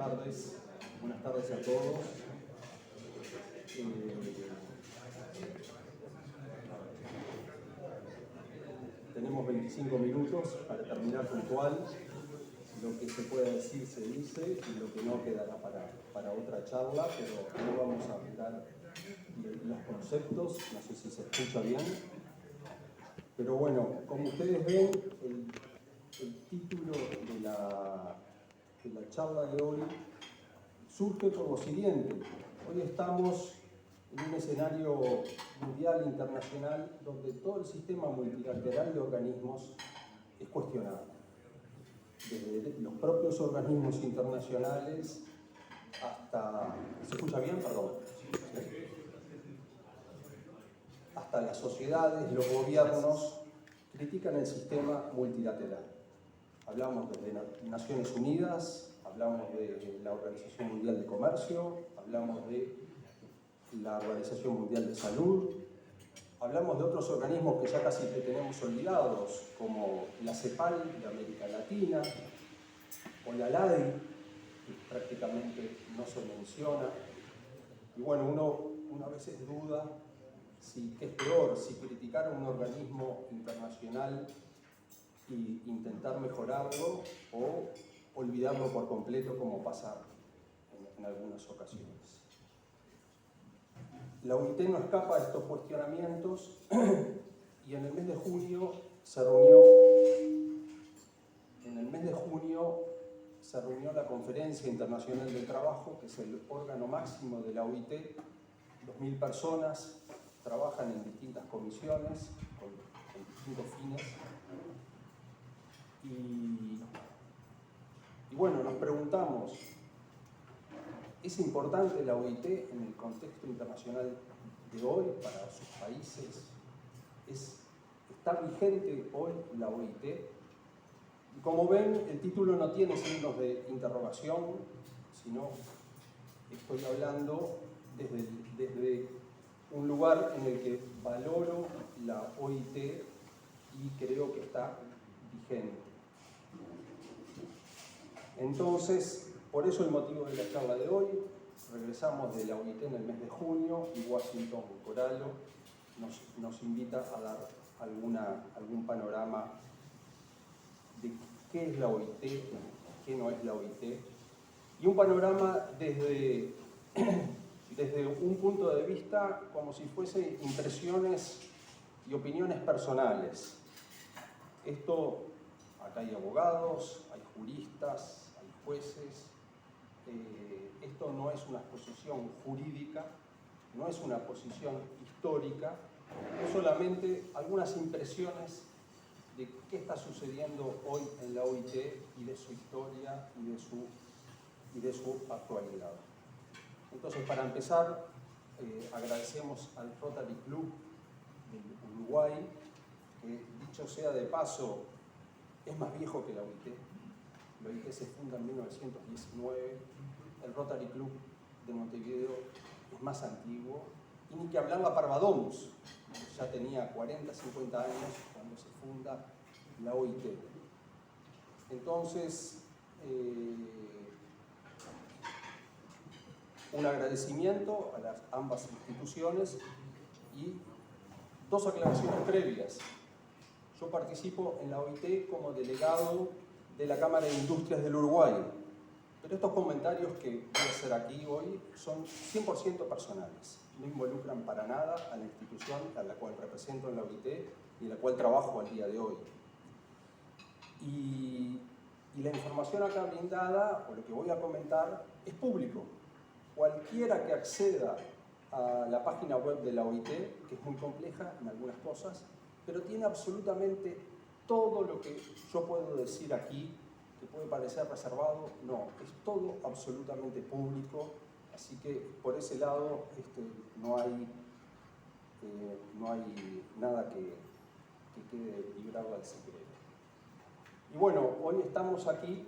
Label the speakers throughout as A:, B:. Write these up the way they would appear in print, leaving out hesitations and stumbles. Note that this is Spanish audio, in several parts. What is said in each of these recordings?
A: tardes. Buenas tardes a todos. Tenemos 25 minutos para terminar puntual. Lo que se pueda decir se dice y lo que no quedará para otra charla, pero no vamos a hablar los conceptos. No sé si se escucha bien. Pero bueno, como ustedes ven, el título de la charla de hoy surge por lo siguiente. Hoy estamos en un escenario mundial, internacional, donde todo el sistema multilateral de organismos es cuestionado. Desde los propios organismos internacionales hasta... ¿Se escucha bien? Perdón. ¿Sí? Hasta las sociedades, los gobiernos critican el sistema multilateral. Hablamos de Naciones Unidas, hablamos de la Organización Mundial de Comercio, hablamos de la Organización Mundial de Salud, hablamos de otros organismos que ya casi que tenemos olvidados, como la CEPAL de América Latina, o la LADI, que prácticamente no se menciona. Y bueno, uno a veces duda si qué es peor, si criticar a un organismo internacional y intentar mejorarlo o olvidarlo por completo, como pasa en algunas ocasiones. La OIT no escapa a estos cuestionamientos y en el mes de junio se reunió la Conferencia Internacional del Trabajo, que es el órgano máximo de la OIT. 2.000 personas trabajan en distintas comisiones con distintos fines. Y bueno, nos preguntamos, ¿es importante la OIT en el contexto internacional de hoy para sus países? ¿Está vigente hoy la OIT? Y como ven, el título no tiene signos de interrogación, sino estoy hablando desde un lugar en el que valoro la OIT y creo que está vigente. Entonces, por eso el motivo de la charla de hoy. Regresamos de la OIT en el mes de junio y Washington Corallo nos invita a dar algún panorama de qué es la OIT, qué no es la OIT, y un panorama desde un punto de vista como si fuese impresiones y opiniones personales. Acá hay abogados, hay juristas, hay jueces. Esto no es una posición jurídica, no es una posición histórica, es solamente algunas impresiones de qué está sucediendo hoy en la OIT y de su historia y de su actualidad. Entonces, para empezar, agradecemos al Rotary Club del Uruguay, que dicho sea de paso, es más viejo que la OIT. La OIT se funda en 1919, el Rotary Club de Montevideo es más antiguo, y ni que hablar la Parvadomus, que ya tenía 40, 50 años cuando se funda la OIT. Entonces, un agradecimiento a ambas instituciones y dos aclaraciones previas. Yo participo en la OIT como delegado de la Cámara de Industrias del Uruguay, pero estos comentarios que voy a hacer aquí hoy son 100% personales, no involucran para nada a la institución a la cual represento en la OIT y en la cual trabajo al día de hoy. Y la información acá brindada, o lo que voy a comentar, es público. Cualquiera que acceda a la página web de la OIT, que es muy compleja en algunas cosas, pero tiene absolutamente todo lo que yo puedo decir aquí, que puede parecer reservado, no, es todo absolutamente público, así que por ese lado no hay nada que quede librado al secreto. Y bueno, hoy estamos aquí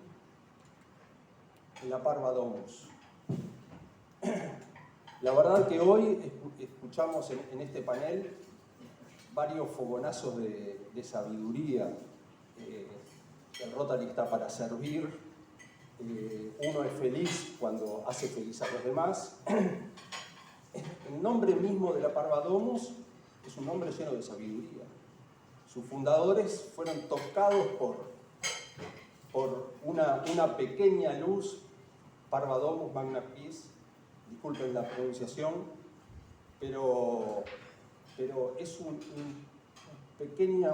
A: en la Parvadomus. La verdad que hoy escuchamos en este panel varios fogonazos de sabiduría. El Rotary está para servir, uno es feliz cuando hace feliz a los demás. El nombre mismo de la Parvadomus es un nombre lleno de sabiduría. Sus fundadores fueron tocados por una pequeña luz, Parvadomus magna pis, disculpen la pronunciación, pero es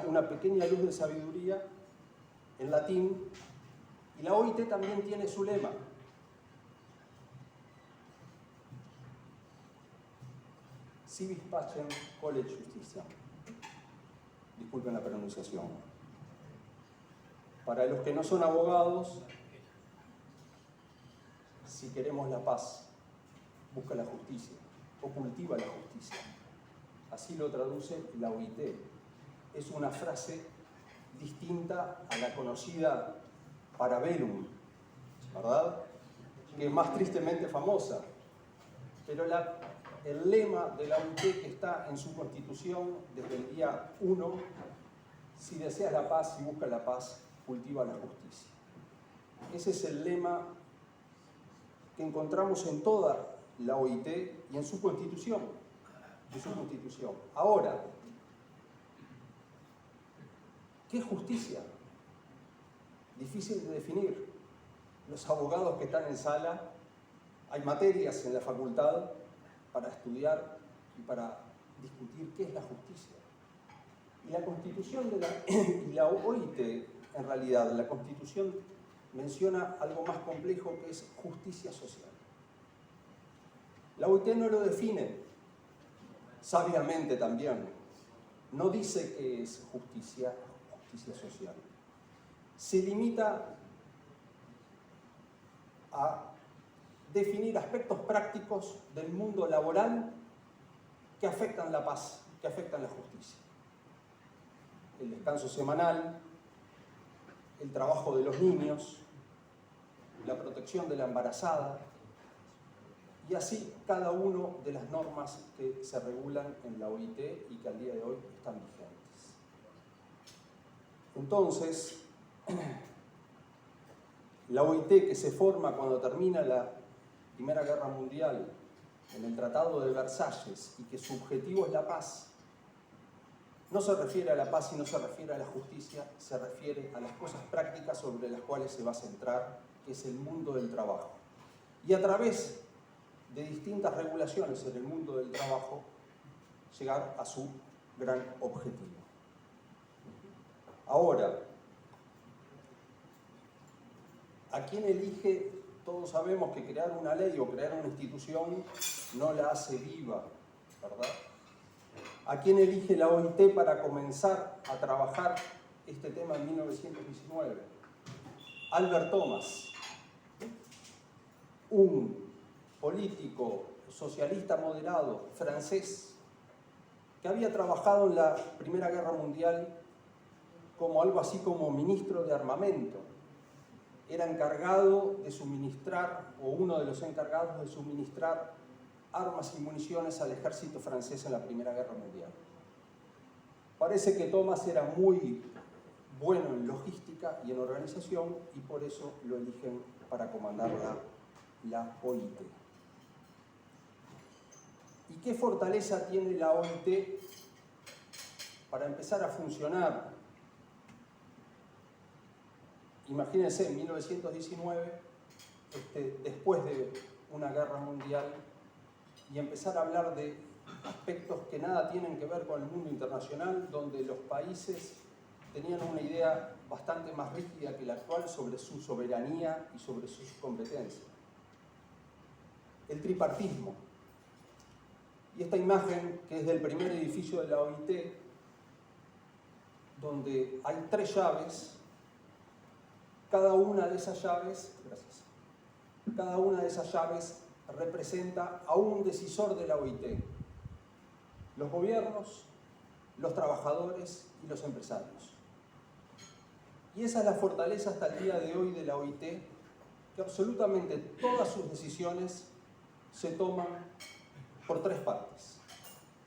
A: una pequeña luz de sabiduría en latín. Y la OIT también tiene su lema. Si vis pacem colet justitiam. Disculpen la pronunciación. Para los que no son abogados, si queremos la paz, busca la justicia o cultiva la justicia. Así lo traduce la OIT. Es una frase distinta a la conocida Parabellum, ¿verdad? Que es más tristemente famosa. Pero el lema de la OIT, que está en su constitución desde el día 1, si deseas la paz y buscas la paz, cultiva la justicia. Ese es el lema que encontramos en toda la OIT y en su constitución. Ahora, ¿qué es justicia? Difícil de definir. Los abogados que están en sala, hay materias en la facultad para estudiar y para discutir qué es la justicia. Y la constitución y la OIT, en realidad, la constitución menciona algo más complejo, que es justicia social. La OIT no lo define, sabiamente también. No dice que es justicia social. Se limita a definir aspectos prácticos del mundo laboral que afectan la paz, que afectan la justicia. El descanso semanal, el trabajo de los niños, la protección de la embarazada, y así cada una de las normas que se regulan en la OIT y que al día de hoy están vigentes. Entonces, la OIT, que se forma cuando termina la Primera Guerra Mundial en el Tratado de Versalles y que su objetivo es la paz, no se refiere a la paz y no se refiere a la justicia, se refiere a las cosas prácticas sobre las cuales se va a centrar, que es el mundo del trabajo. Y a través de distintas regulaciones en el mundo del trabajo, llegar a su gran objetivo. Ahora, ¿a quién elige? Todos sabemos que crear una ley o crear una institución no la hace viva, ¿verdad? ¿A quién elige la OIT para comenzar a trabajar este tema en 1919? Albert Thomas, un político socialista moderado francés que había trabajado en la Primera Guerra Mundial como algo así como ministro de armamento. Era encargado de suministrar, o uno de los encargados de suministrar armas y municiones al ejército francés en la Primera Guerra Mundial. Parece que Thomas era muy bueno en logística y en organización y por eso lo eligen para comandar la OIT. ¿Y qué fortaleza tiene la OIT para empezar a funcionar? Imagínense, en 1919, después de una guerra mundial, y empezar a hablar de aspectos que nada tienen que ver con el mundo internacional, donde los países tenían una idea bastante más rígida que la actual sobre su soberanía y sobre sus competencias. El tripartismo. Y esta imagen, que es del primer edificio de la OIT, donde hay 3 llaves, cada una de esas llaves representa a un decisor de la OIT. Los gobiernos, los trabajadores y los empresarios. Y esa es la fortaleza hasta el día de hoy de la OIT, que absolutamente todas sus decisiones se toman por 3 partes.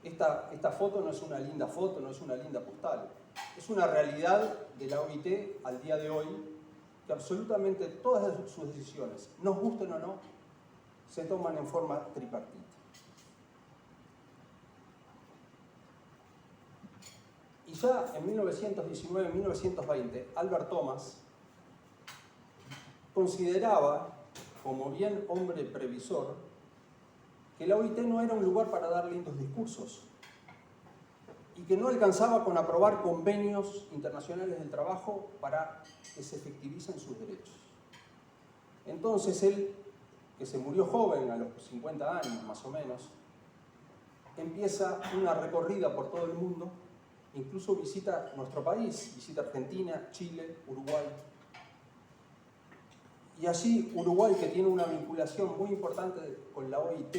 A: Esta foto no es una linda foto, no es una linda postal. Es una realidad de la OIT al día de hoy, que absolutamente todas sus decisiones, nos gusten o no, se toman en forma tripartita. Y ya en 1919-1920, Albert Thomas consideraba, como bien hombre previsor, que la OIT no era un lugar para dar lindos discursos y que no alcanzaba con aprobar convenios internacionales del trabajo para que se efectivicen sus derechos. Entonces él, que se murió joven, a los 50 años más o menos, empieza una recorrida por todo el mundo, incluso visita nuestro país, visita Argentina, Chile, Uruguay. Y allí Uruguay, que tiene una vinculación muy importante con la OIT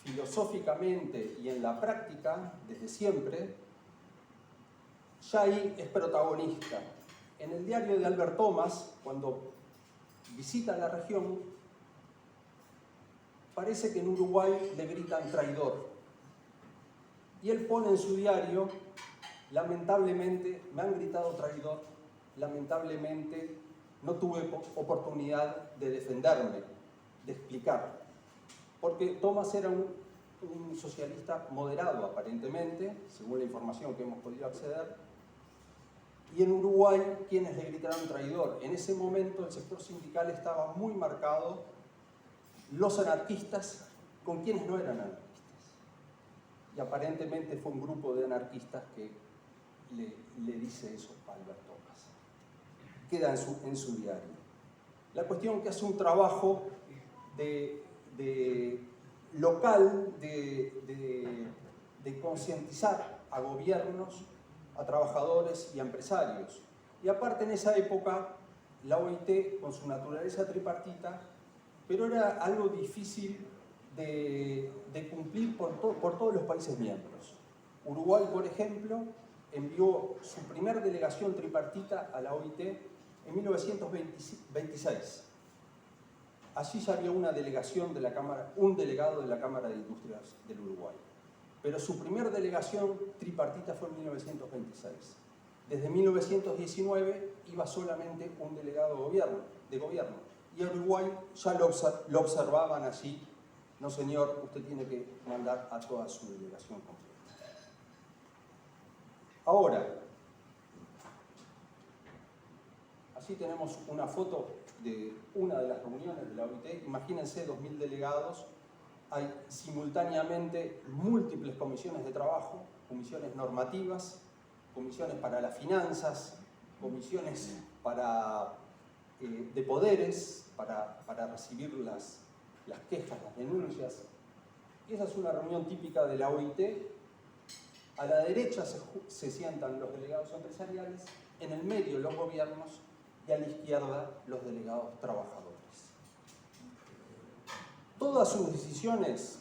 A: filosóficamente y en la práctica, desde siempre, ya ahí es protagonista. En el diario de Albert Thomas, cuando visita la región, parece que en Uruguay le gritan traidor. Y él pone en su diario, lamentablemente, me han gritado traidor, lamentablemente no tuve oportunidad de defenderme, de explicar. Porque Thomas era un socialista moderado, aparentemente, según la información que hemos podido acceder. Y en Uruguay, ¿quiénes le gritaron traidor? En ese momento el sector sindical estaba muy marcado, los anarquistas con quienes no eran anarquistas. Y aparentemente fue un grupo de anarquistas que le dice eso a Albert Thomas. Queda en su diario. La cuestión que hace un trabajo local de concientizar a gobiernos, a trabajadores y a empresarios. Y aparte en esa época la OIT, con su naturaleza tripartita, pero era algo difícil de cumplir por todos los países miembros. Uruguay, por ejemplo, envió su primer delegación tripartita a la OIT en 1926. Allí ya había una delegación de la Cámara, un delegado de la Cámara de Industrias del Uruguay. Pero su primer delegación tripartita fue en 1926. Desde 1919 iba solamente un delegado de gobierno. Y a Uruguay ya lo observaban allí. No, señor, usted tiene que mandar a toda su delegación completa. Ahora, allí tenemos una foto de una de las reuniones de la OIT. Imagínense 2.000 delegados. Hay simultáneamente múltiples comisiones de trabajo, comisiones normativas, comisiones para las finanzas, comisiones de poderes, para recibir las quejas, las denuncias. Y esa es una reunión típica de la OIT. A la derecha se sientan los delegados empresariales, en el medio los gobiernos y a la izquierda los delegados trabajadores. Todas sus decisiones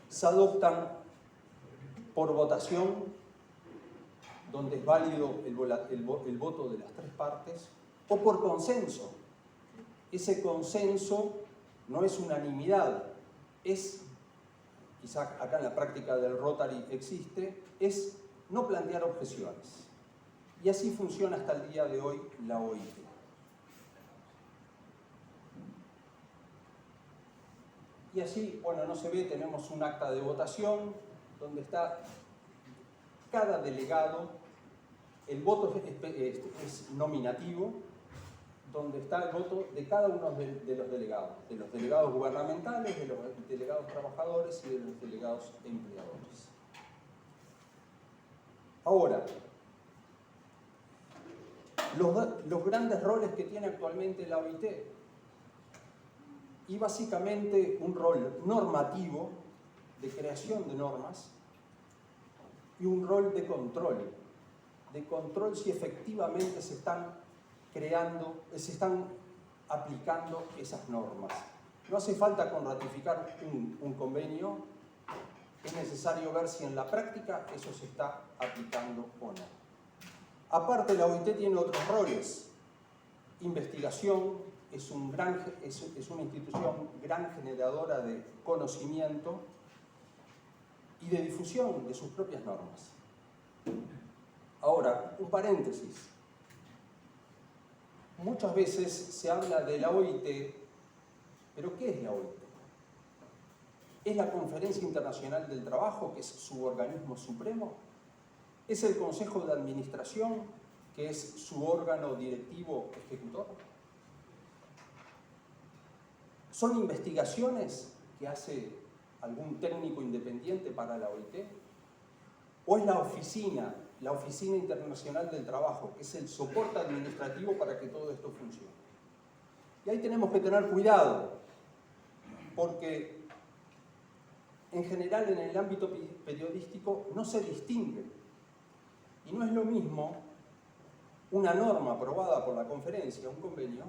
A: se adoptan por votación, donde es válido el voto de las tres partes, o por consenso. Ese consenso no es unanimidad, es, quizá acá en la práctica del Rotary existe, es no plantear objeciones. Y así funciona hasta el día de hoy la OIT. Y así, bueno, no se ve, tenemos un acta de votación donde está cada delegado, el voto es nominativo, donde está el voto de cada uno de los delegados gubernamentales, de los delegados trabajadores y de los delegados empleadores. Ahora, los grandes roles que tiene actualmente la OIT, y básicamente un rol normativo de creación de normas y un rol de control si efectivamente se están aplicando esas normas. No hace falta con ratificar un convenio, es necesario ver si en la práctica eso se está aplicando o no. Aparte, la OIT tiene otros roles. Investigación, es una institución gran generadora de conocimiento y de difusión de sus propias normas. Ahora, un paréntesis. Muchas veces se habla de la OIT, pero ¿qué es la OIT? ¿Es la Conferencia Internacional del Trabajo, que es su organismo supremo? ¿Es el Consejo de Administración, que es su órgano directivo ejecutor? ¿Son investigaciones que hace algún técnico independiente para la OIT? ¿O es la Oficina Internacional del Trabajo, que es el soporte administrativo para que todo esto funcione? Y ahí tenemos que tener cuidado, porque en general en el ámbito periodístico no se distingue. Y no es lo mismo una norma aprobada por la conferencia, un convenio,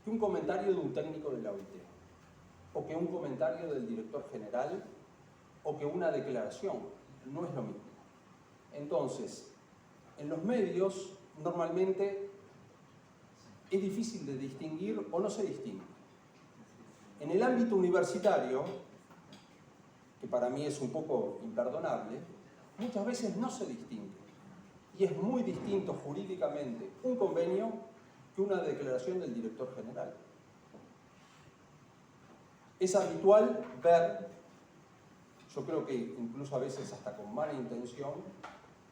A: que un comentario de un técnico de la OIT, o que un comentario del director general, o que una declaración. No es lo mismo. Entonces, en los medios normalmente es difícil de distinguir o no se distingue. En el ámbito universitario, que para mí es un poco imperdonable, muchas veces no se distingue. Y es muy distinto jurídicamente un convenio que una declaración del director general. Es habitual ver, yo creo que incluso a veces hasta con mala intención,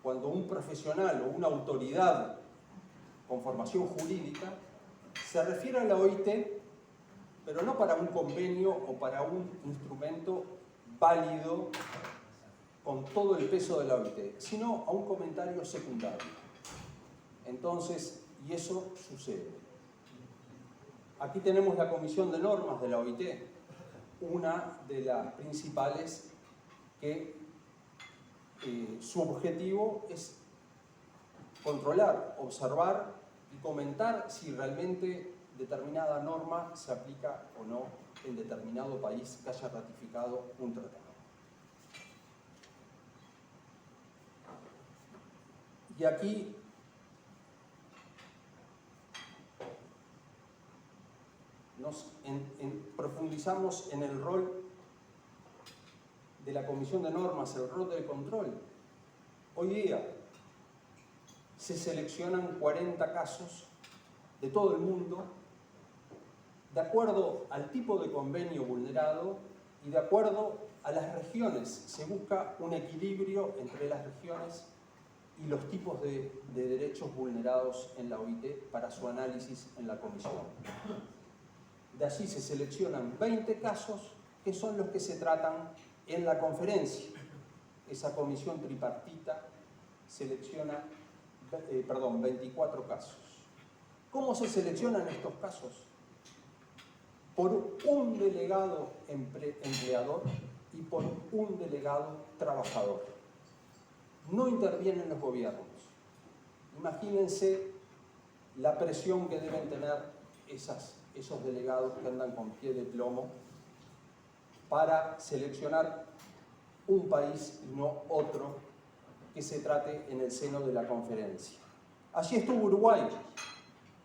A: cuando un profesional o una autoridad con formación jurídica se refiere a la OIT, pero no para un convenio o para un instrumento válido con todo el peso de la OIT, sino a un comentario secundario. Entonces, y eso sucede. Aquí tenemos la Comisión de Normas de la OIT, una de las principales que su objetivo es controlar, observar y comentar si realmente determinada norma se aplica o no en determinado país que haya ratificado un tratado. Y aquí profundizamos en el rol de la Comisión de Normas, el rol del control. Hoy día se seleccionan 40 casos de todo el mundo de acuerdo al tipo de convenio vulnerado y de acuerdo a las regiones. Se busca un equilibrio entre las regiones y los tipos de derechos vulnerados en la OIT para su análisis en la comisión. De allí se seleccionan 20 casos que son los que se tratan en la conferencia. Esa comisión tripartita selecciona 24 casos. ¿Cómo se seleccionan estos casos? Por un delegado empleador y por un delegado trabajador. No intervienen los gobiernos. Imagínense la presión que deben tener esos delegados que andan con pie de plomo para seleccionar un país y no otro que se trate en el seno de la conferencia. Allí estuvo Uruguay,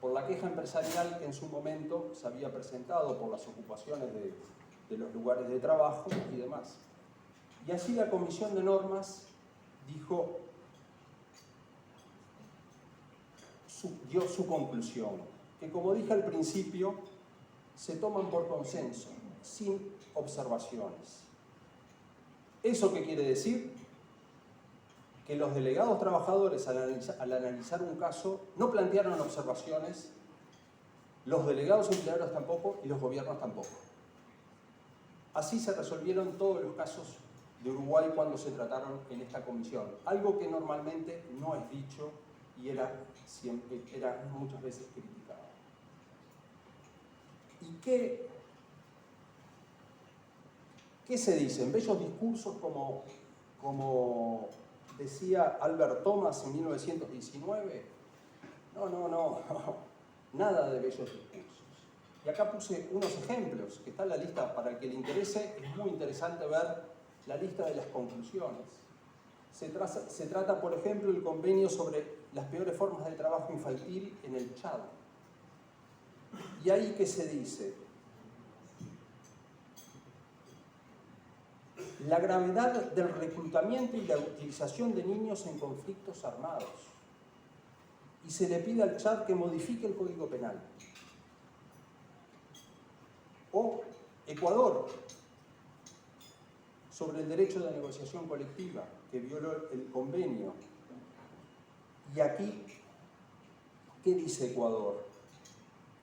A: por la queja empresarial que en su momento se había presentado por las ocupaciones de los lugares de trabajo y demás. Y allí la Comisión de Normas dio su conclusión, que como dije al principio, se toman por consenso, sin observaciones. ¿Eso qué quiere decir? Que los delegados trabajadores al analizar un caso no plantearon observaciones, los delegados empleadores tampoco y los gobiernos tampoco. Así se resolvieron todos los casos de Uruguay cuando se trataron en esta comisión, algo que normalmente no es dicho y era muchas veces criticado. ¿Y qué se dice? En bellos discursos como decía Albert Thomas en 1919, no, nada de bellos discursos. Y acá puse unos ejemplos, que está en la lista, para el que le interese, es muy interesante ver la lista de las conclusiones. Se trata, por ejemplo, el convenio sobre las peores formas de trabajo infantil en el Chad. Y ahí que se dice, la gravedad del reclutamiento y la utilización de niños en conflictos armados. y se le pide al Chad que modifique el Código Penal. O Ecuador, sobre el derecho de negociación colectiva, que violó el convenio. Y aquí, ¿qué dice Ecuador?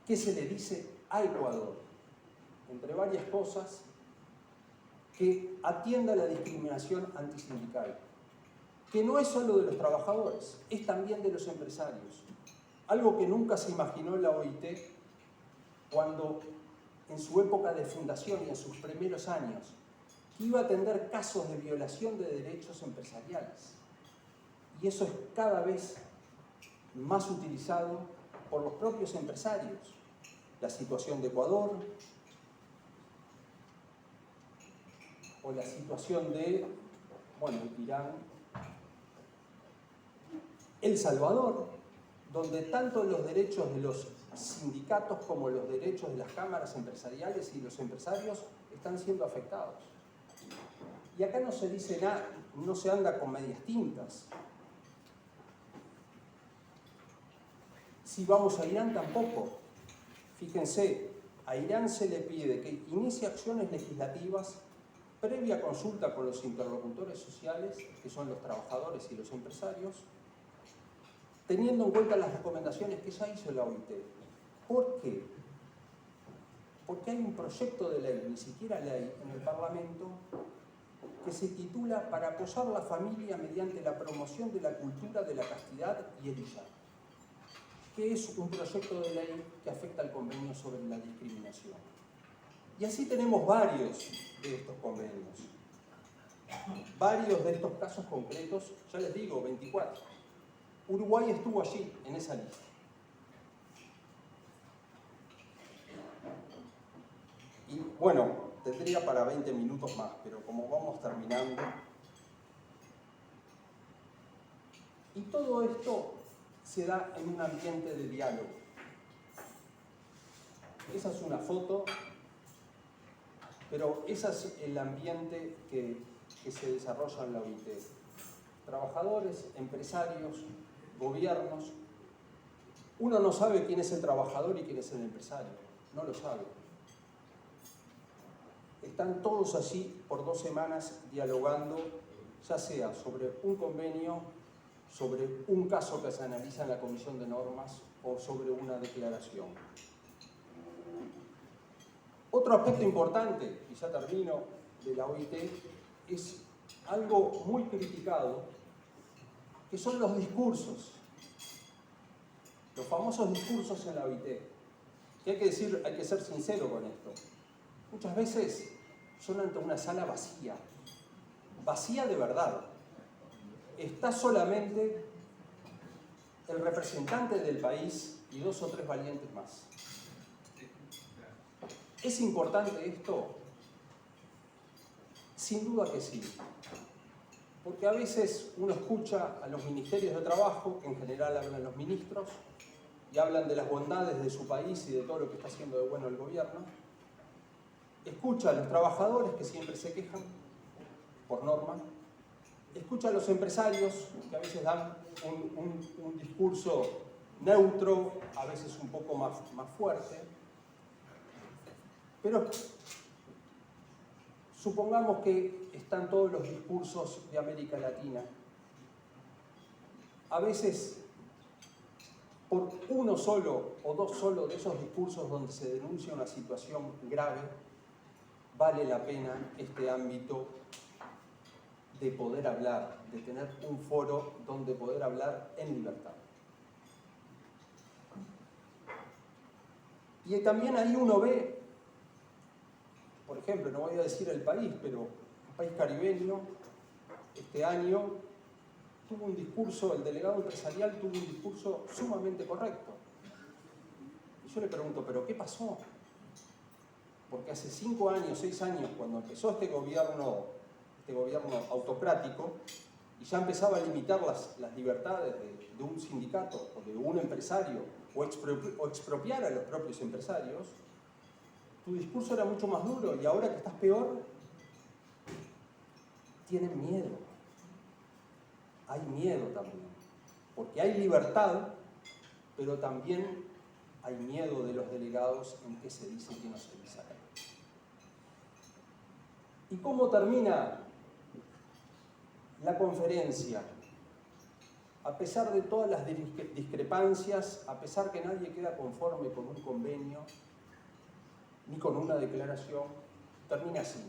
A: ¿Qué se le dice a Ecuador? Entre varias cosas, que atienda la discriminación antisindical, que no es solo de los trabajadores, es también de los empresarios. Algo que nunca se imaginó la OIT cuando, en su época de fundación y en sus primeros años, que iba a atender casos de violación de derechos empresariales. Y eso es cada vez más utilizado por los propios empresarios. La situación de Ecuador, o la situación de, Irán, El Salvador, donde tanto los derechos de los sindicatos como los derechos de las cámaras empresariales y los empresarios están siendo afectados. Y acá no se dice nada, no se anda con medias tintas. Si vamos a Irán, tampoco. Fíjense, a Irán se le pide que inicie acciones legislativas previa consulta con los interlocutores sociales, que son los trabajadores y los empresarios, teniendo en cuenta las recomendaciones que ya hizo la OIT. ¿Por qué? Porque hay un proyecto de ley, ni siquiera ley, en el Parlamento, que se titula "Para apoyar la familia mediante la promoción de la cultura de la castidad y el hijab", que es un proyecto de ley que afecta al convenio sobre la discriminación. Y así tenemos varios de estos convenios. Varios de estos casos concretos, ya les digo, 24. Uruguay estuvo allí, en esa lista. Y bueno, tendría para 20 minutos más, pero como vamos terminando. Y todo esto se da en un ambiente de diálogo. Esa es una foto, pero ese es el ambiente que se desarrolla en la OIT. Trabajadores, empresarios, gobiernos. Uno no sabe quién es el trabajador y quién es el empresario, no lo sabe. Están todos allí por 2 semanas dialogando, ya sea sobre un convenio, sobre un caso que se analiza en la Comisión de Normas o sobre una declaración. Otro aspecto importante, y ya termino, de la OIT, es algo muy criticado, que son los discursos. Los famosos discursos en la OIT. Y hay que ser sincero con esto. Muchas veces son ante una sala vacía. Vacía de verdad. Está solamente el representante del país y 2 o 3 valientes más. ¿Es importante esto? Sin duda que sí. Porque a veces uno escucha a los ministerios de trabajo, que en general hablan los ministros, y hablan de las bondades de su país y de todo lo que está haciendo de bueno el gobierno. Escucha a los trabajadores, que siempre se quejan, por norma. Escucha a los empresarios, que a veces dan un discurso neutro, a veces un poco más fuerte. Pero supongamos que están todos los discursos de América Latina. A veces, por uno solo o 2 solo de esos discursos donde se denuncia una situación grave, vale la pena este ámbito de poder hablar, de tener un foro donde poder hablar en libertad. Y también ahí uno ve, por ejemplo, no voy a decir el país, pero un país caribeño, este año tuvo un discurso, el delegado empresarial tuvo un discurso sumamente correcto. Y yo le pregunto, ¿pero qué pasó? Porque hace 5 años, 6 años, cuando empezó este gobierno autocrático, y ya empezaba a limitar las libertades de un sindicato o de un empresario, o expropiar a los propios empresarios, tu discurso era mucho más duro, y ahora que estás peor, tienen miedo. Hay miedo también, porque hay libertad, pero también hay miedo de los delegados en qué se dice y qué no se dice acá. ¿Y cómo termina la conferencia? A pesar de todas las discrepancias, a pesar que nadie queda conforme con un convenio ni con una declaración, termina así,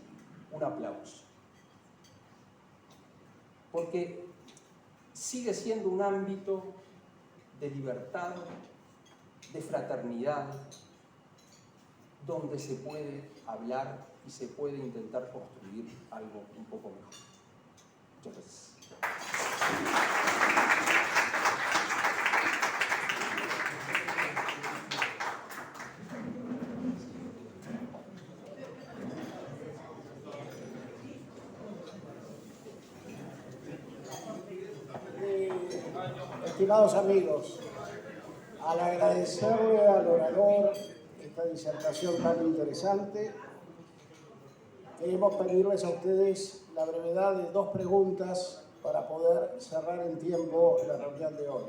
A: un aplauso. Porque sigue siendo un ámbito de libertad, de fraternidad, donde se puede hablar y se puede intentar construir algo un poco mejor. Muchas gracias.
B: Estimados amigos, al agradecerle al orador esta disertación tan interesante, queremos pedirles a ustedes la brevedad de 2 preguntas para poder cerrar en tiempo la reunión de hoy.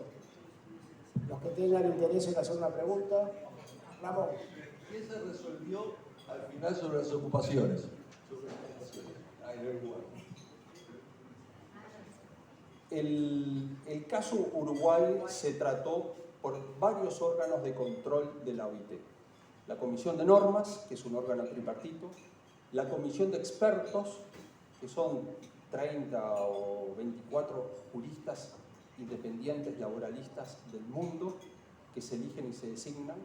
B: Los que tengan interés en hacer una pregunta, Ramón.
C: ¿Qué se resolvió al final sobre las ocupaciones?
A: El caso Uruguay se trató por varios órganos de control de la OIT. La Comisión de Normas, que es un órgano tripartito, la Comisión de Expertos, que son 30 o 24 juristas independientes laboralistas del mundo, que se eligen y se designan,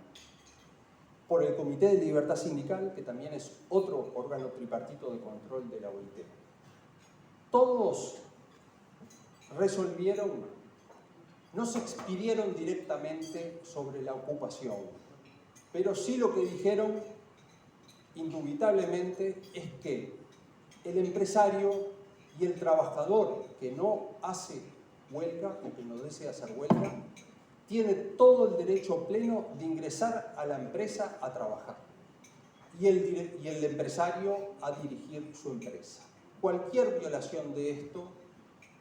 A: por el Comité de Libertad Sindical, que también es otro órgano tripartito de control de la OIT. Todos resolvieron, no se expidieron directamente sobre la ocupación, pero sí lo que dijeron indubitablemente es que el empresario y el trabajador que no hace huelga o que no desea hacer huelga tiene todo el derecho pleno de ingresar a la empresa a trabajar y el empresario a dirigir su empresa. Cualquier violación de esto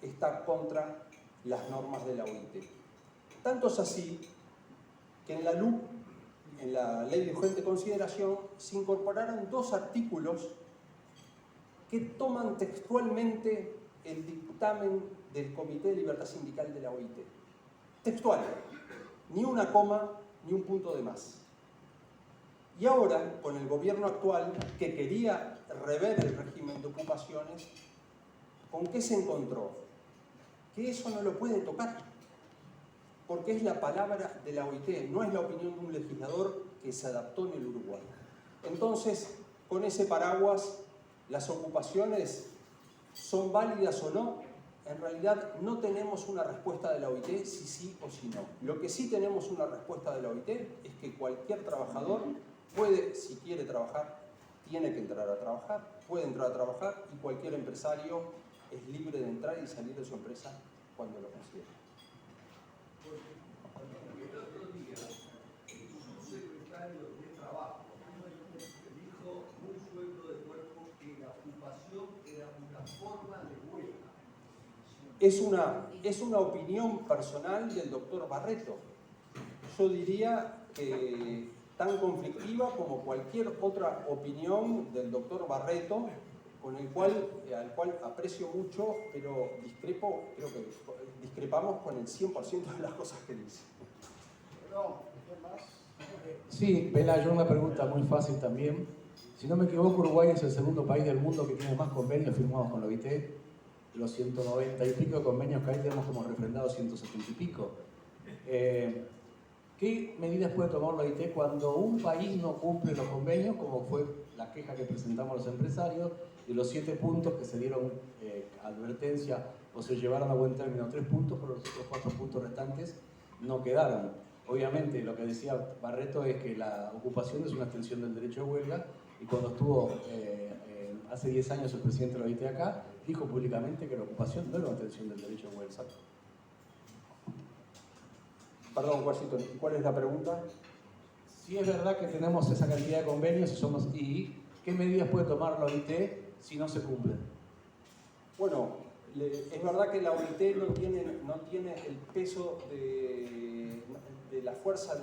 A: está contra las normas de la OIT. Tanto es así que en la LUC, en la Ley de Urgente Consideración, se incorporaron 2 artículos que toman textualmente el dictamen del Comité de Libertad Sindical de la OIT. Textual, ni una coma, ni un punto de más. Y ahora, con el gobierno actual, que quería rever el régimen de ocupaciones, ¿con qué se encontró? Que eso no lo puede tocar, porque es la palabra de la OIT, no es la opinión de un legislador que se adaptó en el Uruguay. Entonces, con ese paraguas, las ocupaciones son válidas o no. En realidad no tenemos una respuesta de la OIT si sí o si no. Lo que sí tenemos una respuesta de la OIT es que cualquier trabajador puede, si quiere trabajar, tiene que entrar a trabajar, puede entrar a trabajar, y cualquier empresario es libre de entrar y salir de su empresa cuando lo considere.
C: El otro día, el subsecretario de Trabajo dijo muy suelto de cuerpo que la ocupación era una forma de huelga.
A: Es una opinión personal del doctor Barreto. Yo diría que tan conflictiva como cualquier otra opinión del doctor Barreto, al cual aprecio mucho, pero creo que discrepamos con el 100% de las cosas que dice.
D: Sí, Pelayo, una pregunta muy fácil también. Si no me equivoco, Uruguay es el segundo país del mundo que tiene más convenios firmados con la OIT. Los 190 y pico de convenios que hay tenemos como refrendados 170 y pico. ¿Qué medidas puede tomar la OIT cuando un país no cumple los convenios, como fue la queja que presentamos los empresarios, de los 7 puntos que se dieron advertencia o se llevaron a buen término 3 puntos, pero los otros 4 puntos restantes no quedaron? Obviamente, lo que decía Barreto es que la ocupación es una extensión del derecho de huelga, y cuando estuvo hace 10 años el presidente de la OIT acá, dijo públicamente que la ocupación no era una extensión del derecho de huelga.
A: Perdón, Washington, ¿cuál es la pregunta?
D: Si es verdad que tenemos esa cantidad de convenios y qué medidas puede tomar la OIT si no se cumplen.
A: Bueno, es verdad que la OIT no tiene el peso de... la fuerza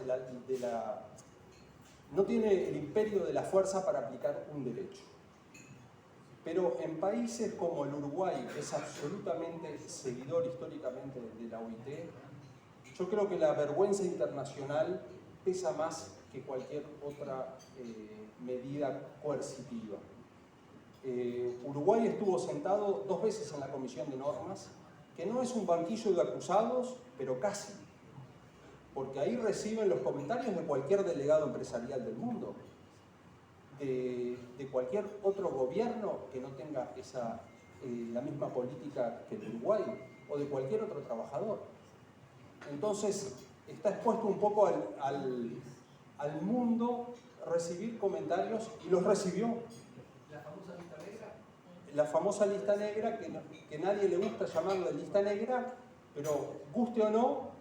A: no tiene el imperio de la fuerza para aplicar un derecho. Pero en países como el Uruguay, que es absolutamente seguidor históricamente de la OIT, yo creo que la vergüenza internacional pesa más que cualquier otra medida coercitiva. Uruguay estuvo sentado 2 veces en la Comisión de Normas, que no es un banquillo de acusados, pero casi. Porque ahí reciben los comentarios de cualquier delegado empresarial del mundo, de cualquier otro gobierno que no tenga la misma política que el Uruguay, o de cualquier otro trabajador. Entonces, está expuesto un poco al mundo recibir comentarios, y los recibió.
C: ¿La famosa lista negra?
A: La famosa lista negra, que nadie le gusta llamarla lista negra, pero guste o no,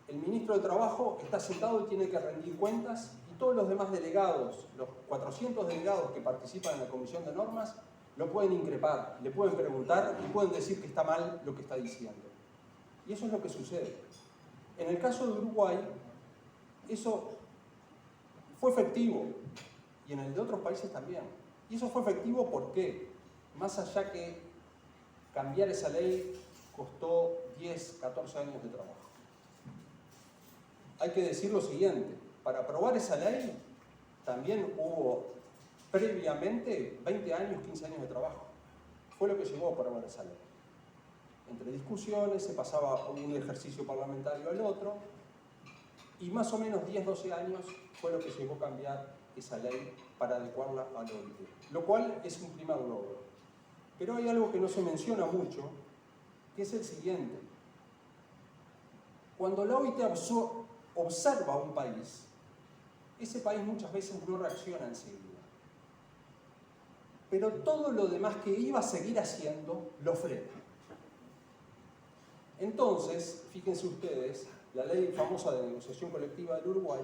A: el ministro de Trabajo está sentado y tiene que rendir cuentas, y todos los demás delegados, los 400 delegados que participan en la Comisión de Normas, lo pueden increpar, le pueden preguntar y pueden decir que está mal lo que está diciendo. Y eso es lo que sucede. En el caso de Uruguay, eso fue efectivo, y en el de otros países también. Y eso fue efectivo porque, más allá que cambiar esa ley costó 10, 14 años de trabajo. Hay que decir lo siguiente: para aprobar esa ley también hubo previamente 20 años, 15 años de trabajo. Fue lo que llevó a aprobar esa ley. Entre discusiones, se pasaba un ejercicio parlamentario al otro, y más o menos 10, 12 años fue lo que llevó a cambiar esa ley para adecuarla a la OIT, lo cual es un primer logro. Pero hay algo que no se menciona mucho, que es el siguiente. Cuando la OIT observa a un país, ese país muchas veces no reacciona enseguida. Pero todo lo demás que iba a seguir haciendo, lo frena. Entonces, fíjense ustedes, la ley famosa de negociación colectiva del Uruguay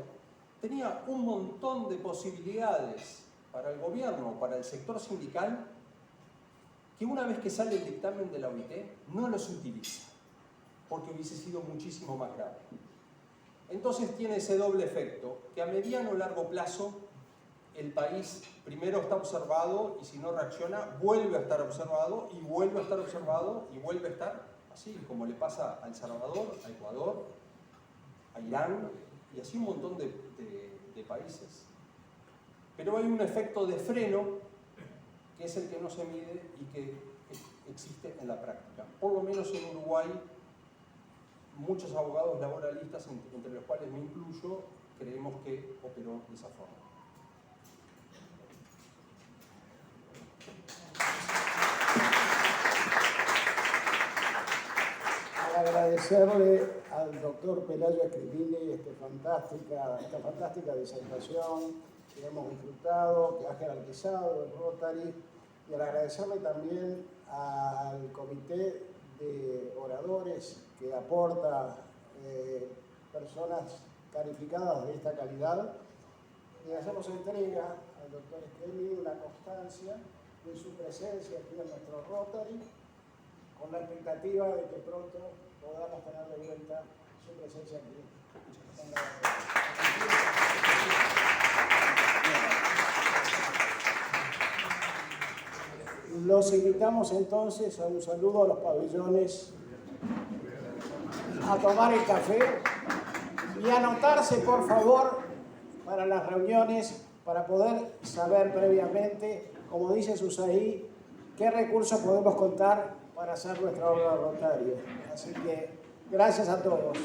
A: tenía un montón de posibilidades para el gobierno, para el sector sindical, que una vez que sale el dictamen de la OIT, no los utiliza, porque hubiese sido muchísimo más grave. Entonces tiene ese doble efecto, que a mediano o largo plazo el país primero está observado, y si no reacciona, vuelve a estar observado, y vuelve a estar observado, y vuelve a estar así, como le pasa a El Salvador, a Ecuador, a Irán, y así un montón de países. Pero hay un efecto de freno, que es el que no se mide y que existe en la práctica. Por lo menos en Uruguay, muchos abogados laboralistas, entre los cuales me incluyo, creemos que operó de esa forma.
B: Agradecerle al doctor Pelayo Scrivini esta fantástica disertación que hemos disfrutado, que ha jerarquizado el Rotary, y agradecerle también al comité de oradores que aporta personas calificadas de esta calidad. Le hacemos entrega al doctor Scrivini una constancia de su presencia aquí en nuestro Rotary, con la expectativa de que pronto podamos tener de vuelta su presencia aquí. Los invitamos entonces a un saludo a los pabellones, a tomar el café y a anotarse, por favor, para las reuniones, para poder saber previamente, como dice Susaí, qué recursos podemos contar para hacer nuestra obra rotaria. Así que, gracias a todos.